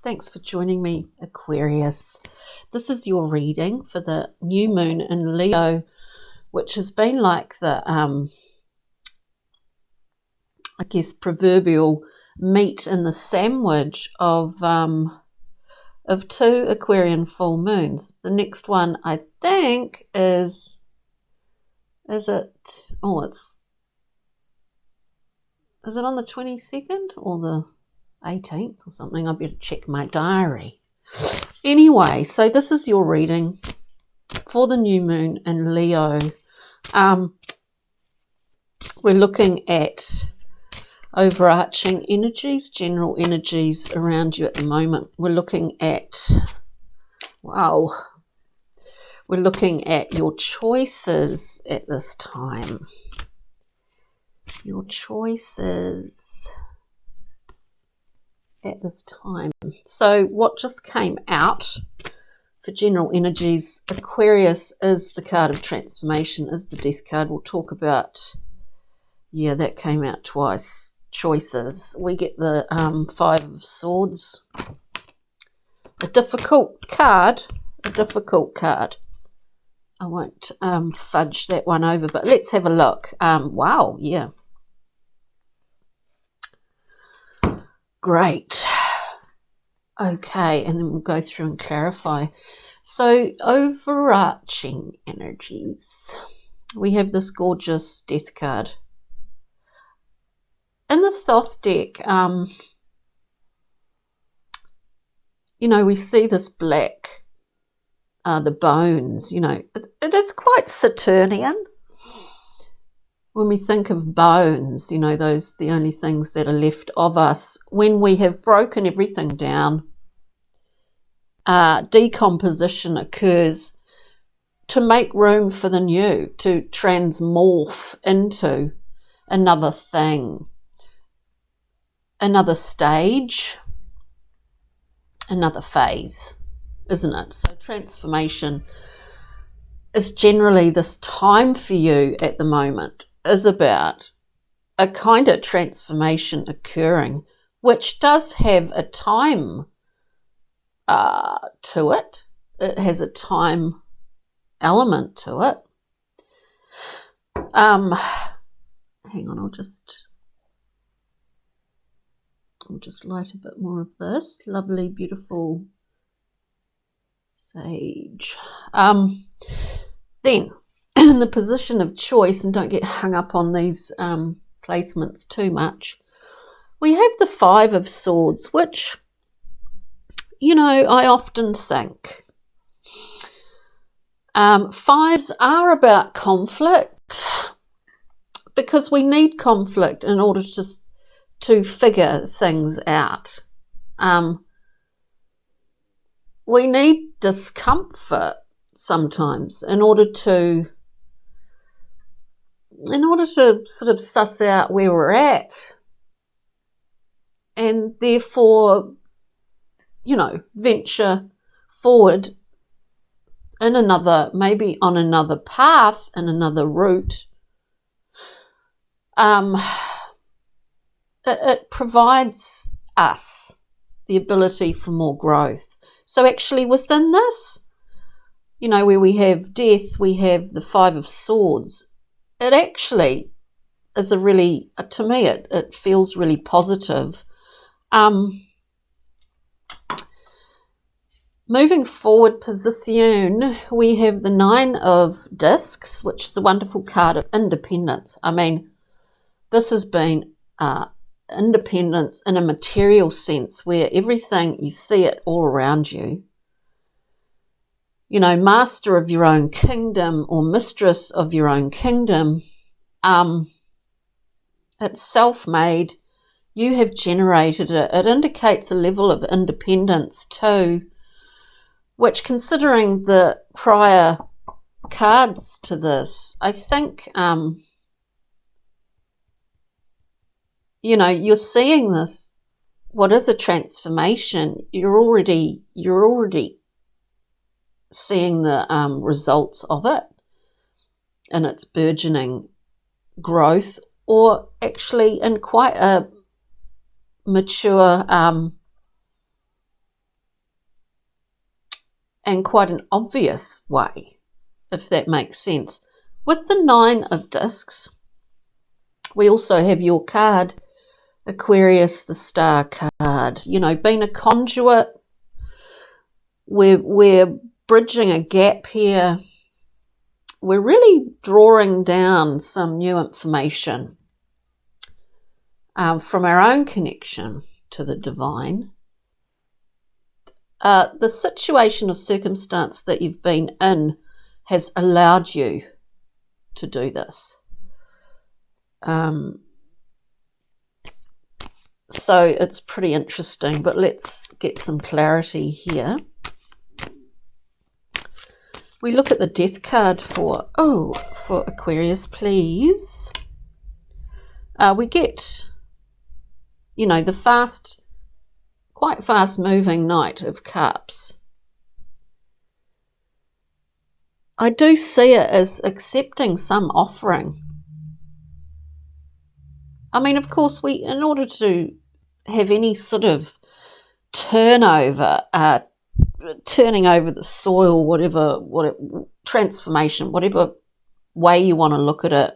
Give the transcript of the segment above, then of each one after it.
Thanks for joining me, Aquarius. This is your reading for the new moon in Leo, which has been like the, I guess, proverbial meat in the sandwich of two Aquarian full moons. The next one, I think, is it on the 22nd or the 18th or something? I better check my diary. Anyway, so this is your reading for the new moon in Leo. We're looking at overarching energies, general energies around you at the moment. We're looking at, we're looking at your choices at this time. Your choices at this time. So what just came out for general energies, Aquarius is the card of transformation, is the death card. We'll talk about, that came out twice. Choices. We get the Five of Swords. A difficult card. I won't fudge that one over, but let's have a look. Great. Okay, and then we'll go through and clarify. So, overarching energies. We have this gorgeous death card. In the Thoth deck, we see this black, the bones, it is quite Saturnian. When we think of bones, those the only things that are left of us. When we have broken everything down, decomposition occurs to make room for the new, to transmorph into another thing, another stage, another phase, isn't it? So transformation is generally this time for you at the moment is about a kind of transformation occurring, which does have a time to it. It has a time element to it. Hang on, I'll just light a bit more of this lovely, beautiful sage. Then, in the position of choice, and don't get hung up on these placements too much, we have the Five of Swords, which, I often think fives are about conflict, because we need conflict in order to figure things out. We need discomfort sometimes in order to sort of suss out where we're at, and therefore, venture forward in maybe on another path, in another route. It provides us the ability for more growth. So actually within this, where we have death, we have the Five of Swords. It actually is to me, it feels really positive. Moving forward position, we have the Nine of Discs, which is a wonderful card of independence. I mean, this has been independence in a material sense, where everything, you see it all around you. Master of your own kingdom or mistress of your own kingdom. It's self-made. You have generated it. It indicates a level of independence too, which, considering the prior cards to this, I think, you're seeing this. What is a transformation? You're already seeing the results of it and its burgeoning growth, or actually in quite a mature and quite an obvious way, if that makes sense. With the 9 of discs, we also have your card, Aquarius, the star card. You know, being a conduit, we're bridging a gap here. We're really drawing down some new information from our own connection to the divine. The situation or circumstance that you've been in has allowed you to do this. So it's pretty interesting, but let's get some clarity here. We look at the death card for Aquarius, please. We get, you know, the quite fast moving Knight of Cups. I do see it as accepting some offering. I mean, of course, in order to have any sort of turnover, turning over the soil, transformation, whatever way you want to look at it,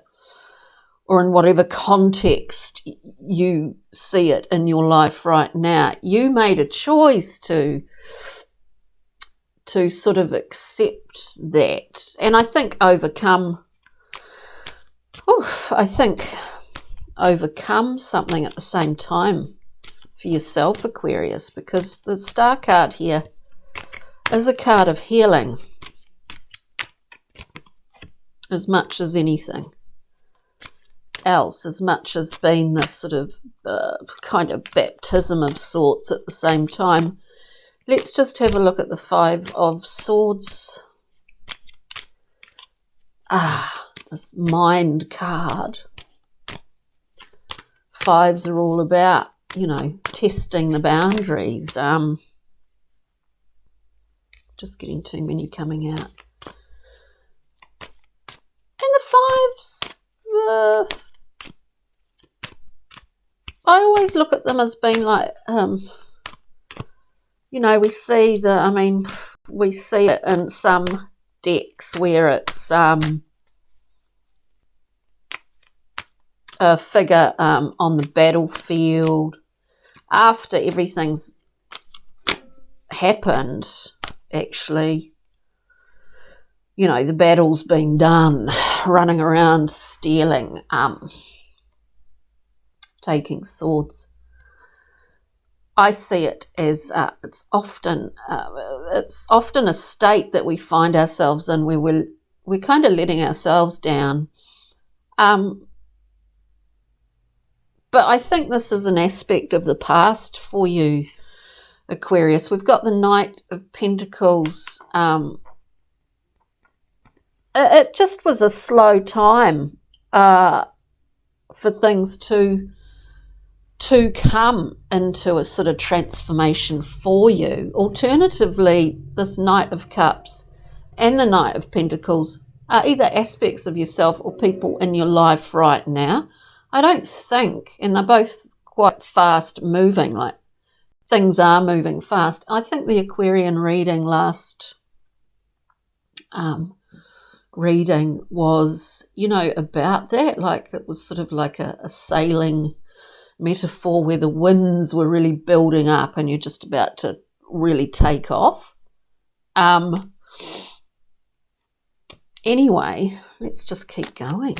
or in whatever context you see it in your life right now, you made a choice to sort of accept that. And I think overcome something at the same time for yourself, Aquarius, because the star card here is a card of healing as much as anything else, as much as being this sort of kind of baptism of sorts at the same time. Let's just have a look at the 5 of Swords. This mind card. 5s are all about, you know, testing the boundaries. Just getting too many coming out. And the 5s, I always look at them as being like, you know, we see it in some decks where it's a figure on the battlefield after everything's happened. Actually, you know, the battle's been done, running around stealing, taking swords. I see it as it's often a state that we find ourselves in where we're kind of letting ourselves down. But I think this is an aspect of the past for you, Aquarius. We've got the Knight of Pentacles. It just was a slow time for things to come into a sort of transformation for you. Alternatively, this Knight of Cups and the Knight of Pentacles are either aspects of yourself or people in your life right now. I don't think, and they're both quite fast moving, like things are moving fast. I think the Aquarian reading last reading was, you know, about that. Like it was sort of like a sailing metaphor where the winds were really building up and you're just about to really take off. Anyway, let's just keep going.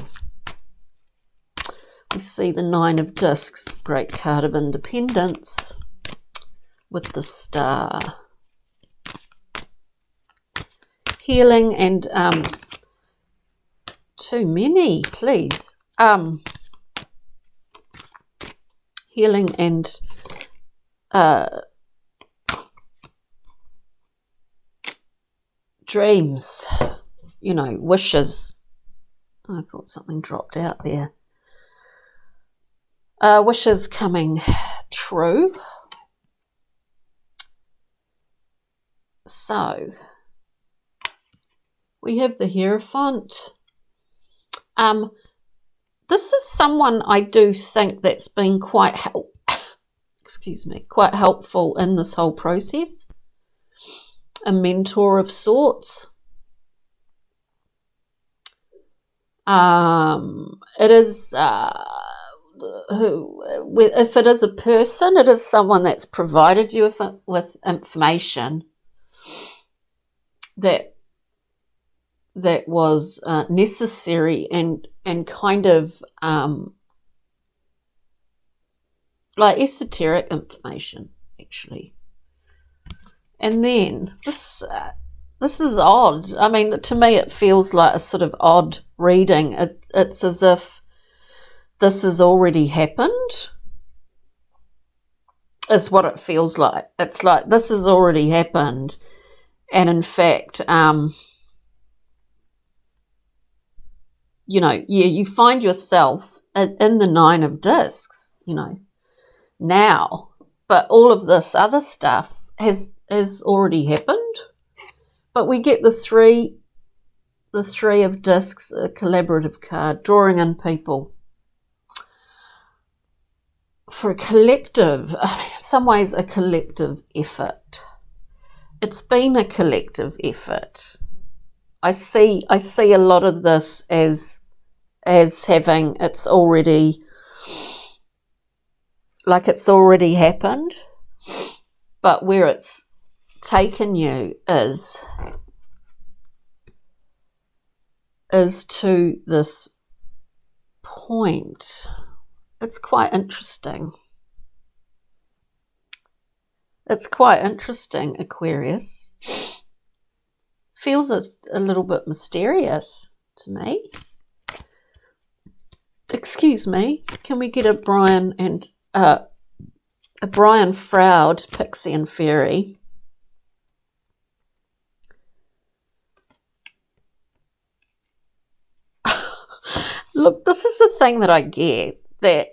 We see the 9 of Discs, great card of independence, with the star. Healing and too many, please. Healing and dreams, you know, wishes. I thought something dropped out there. Wishes coming true. So we have the Hierophant. This is someone I do think that's been quite quite helpful in this whole process. a mentor of sorts. It is, if it is a person, it is someone that's provided you with information that was necessary and kind of like esoteric information, actually. And then this is odd. I mean, to me, it feels like a sort of odd reading. It's as if this has already happened, is what it feels like. It's like this has already happened. And in fact, you find yourself in the Nine of Discs, now. But all of this other stuff has already happened. But we get the three of Discs, a collaborative card, drawing in people for a collective, in some ways a collective effort. It's been a collective effort. I see a lot of this as having it's already happened, but where it's taken you is to this point. It's quite interesting. It's quite interesting, Aquarius. Feels it's a little bit mysterious to me. Excuse me. Can we get a Brian Froud, Pixie and Fairy? Look, this is the thing that I get, that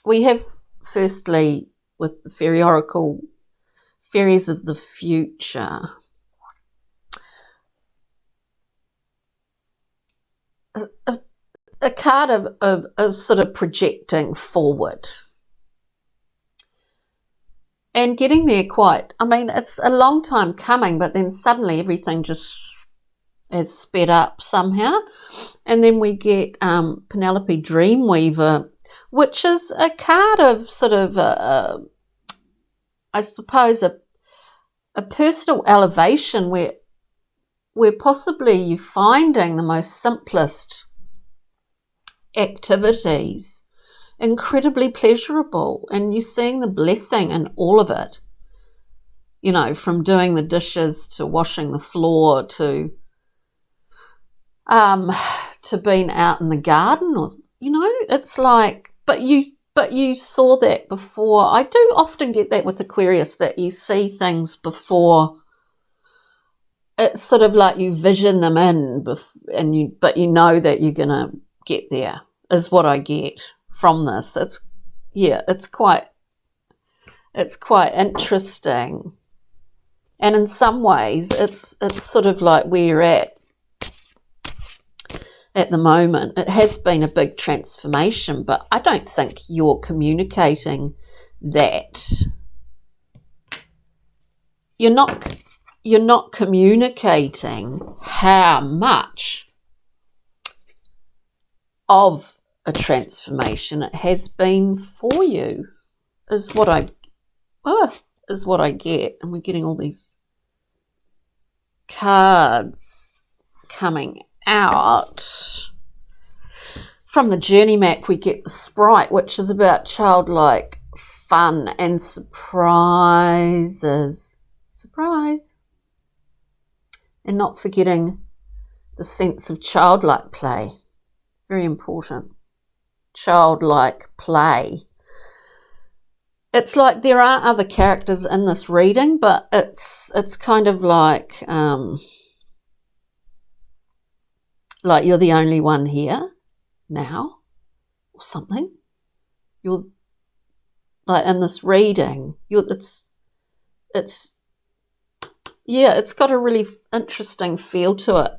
we have, firstly, with the Fairy Oracle, fairies of the future. A card of sort of projecting forward. And getting there it's a long time coming, but then suddenly everything just has sped up somehow. And then we get Penelope Dreamweaver, which is a card of sort of, I suppose, a personal elevation where possibly you're finding the most simplest activities incredibly pleasurable, and you're seeing the blessing in all of it. From doing the dishes to washing the floor to being out in the garden, or it's like, but you saw that before. I do often get that with Aquarius, that you see things before. It's sort of like you vision them in, but you know that you're gonna get there, is what I get from this. It's quite interesting, and in some ways, it's sort of like where you're at the moment. It has been a big transformation, but I don't think you're communicating that. You're not communicating how much of a transformation it has been for you, is what I get. And we're getting all these cards coming out. From the journey map, we get the Sprite, which is about childlike fun and surprises. Surprise. And not forgetting the sense of childlike play. Very important. Childlike play. It's like there are other characters in this reading, but it's kind of like you're the only one here now, or something. You're like in this reading. It's got a really interesting feel to it.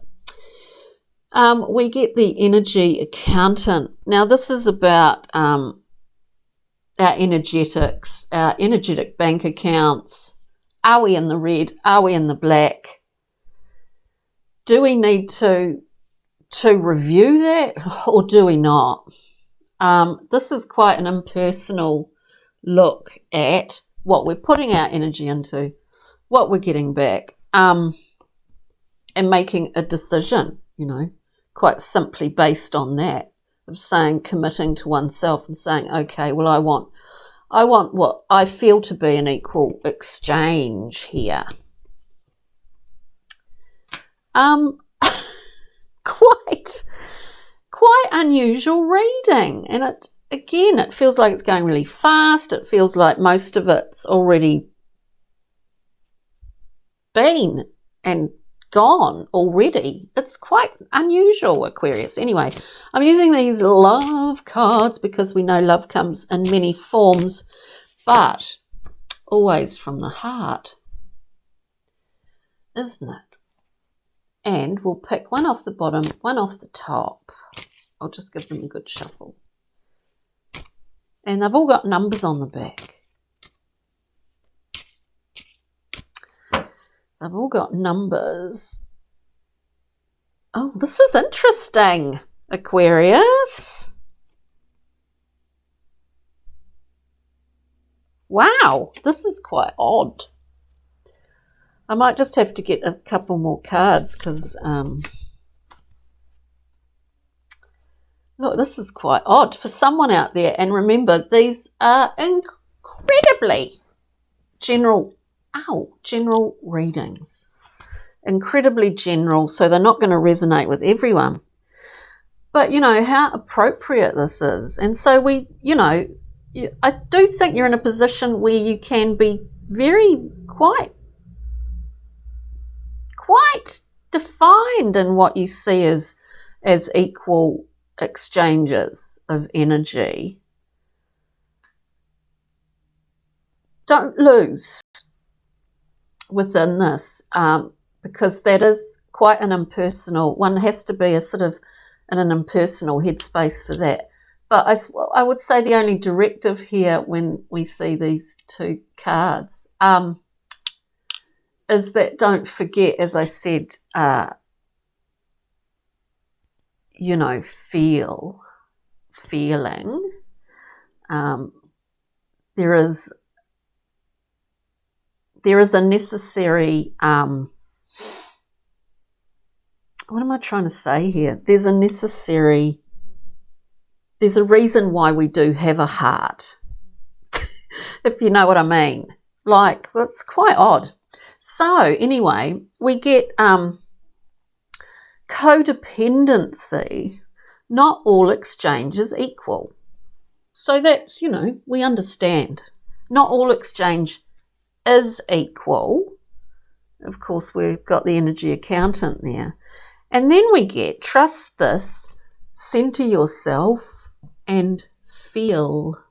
We get the energy accountant. Now this is about our energetics, our energetic bank accounts, Are we in the red? Are we in the black? Do we need to review that, or do we not? This is quite an impersonal look at what we're putting our energy into, what we're getting back, and making a decision, you know, quite simply based on that, of saying, committing to oneself and saying, okay, well, I want what I feel to be an equal exchange here. Quite unusual reading, and it feels like it's going really fast. It feels like most of it's already been and gone already. It's quite unusual, Aquarius. Anyway, I'm using these love cards because we know love comes in many forms, but always from the heart, isn't it? And we'll pick one off the bottom, one off the top. I'll just give them a good shuffle. And they've all got numbers on the back. They've all got numbers. Oh, this is interesting, Aquarius. Wow, this is quite odd. I might just have to get a couple more cards because, look, this is quite odd for someone out there. And remember, these are incredibly general readings. Incredibly general, so they're not going to resonate with everyone. But, you know, how appropriate this is. And so I do think you're in a position where you can be quite defined in what you see as equal exchanges of energy. Don't lose within this, because that is quite an impersonal. One has to be a sort of in an impersonal headspace for that. But I would say the only directive here when we see these two cards is that don't forget, as I said, feeling. There is a necessary, what am I trying to say here? There's a reason why we do have a heart, if you know what I mean. Like, it's quite odd. So anyway, we get codependency. Not all exchange is equal. So that's, we understand. Not all exchange is equal. Of course, we've got the energy accountant there. And then we get, trust this, center yourself and feel.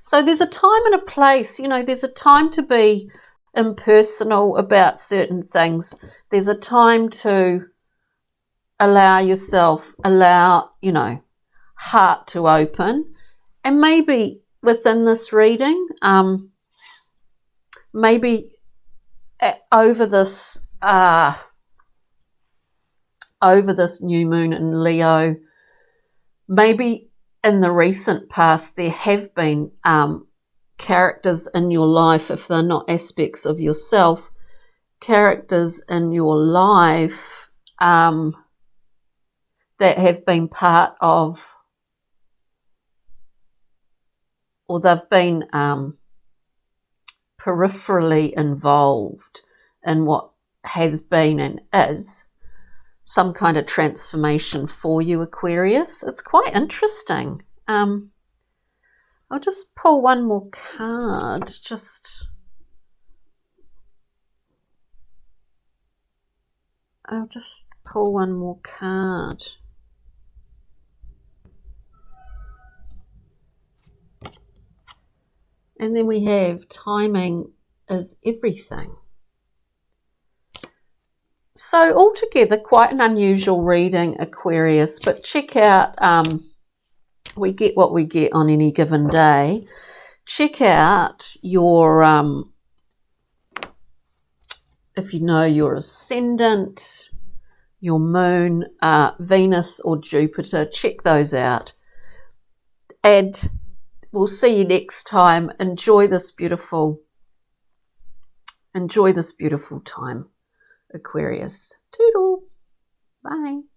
So there's a time and a place, there's a time to be impersonal about certain things. There's a time to allow yourself, heart to open. And maybe within this reading, maybe over this new moon in Leo, maybe in the recent past there have been characters in your life, if they're not aspects of yourself, characters in your life that have been part of, or they've been peripherally involved in what has been and is some kind of transformation for you, Aquarius. It's quite interesting. I'll just pull one more card. I'll just pull one more card. And then we have timing is everything. So altogether, quite an unusual reading, Aquarius, but check out, we get what we get on any given day. Check out your if you know your ascendant, your moon, Venus or Jupiter, check those out. And we'll see you next time. Enjoy this beautiful time, Aquarius. Toodle. Bye.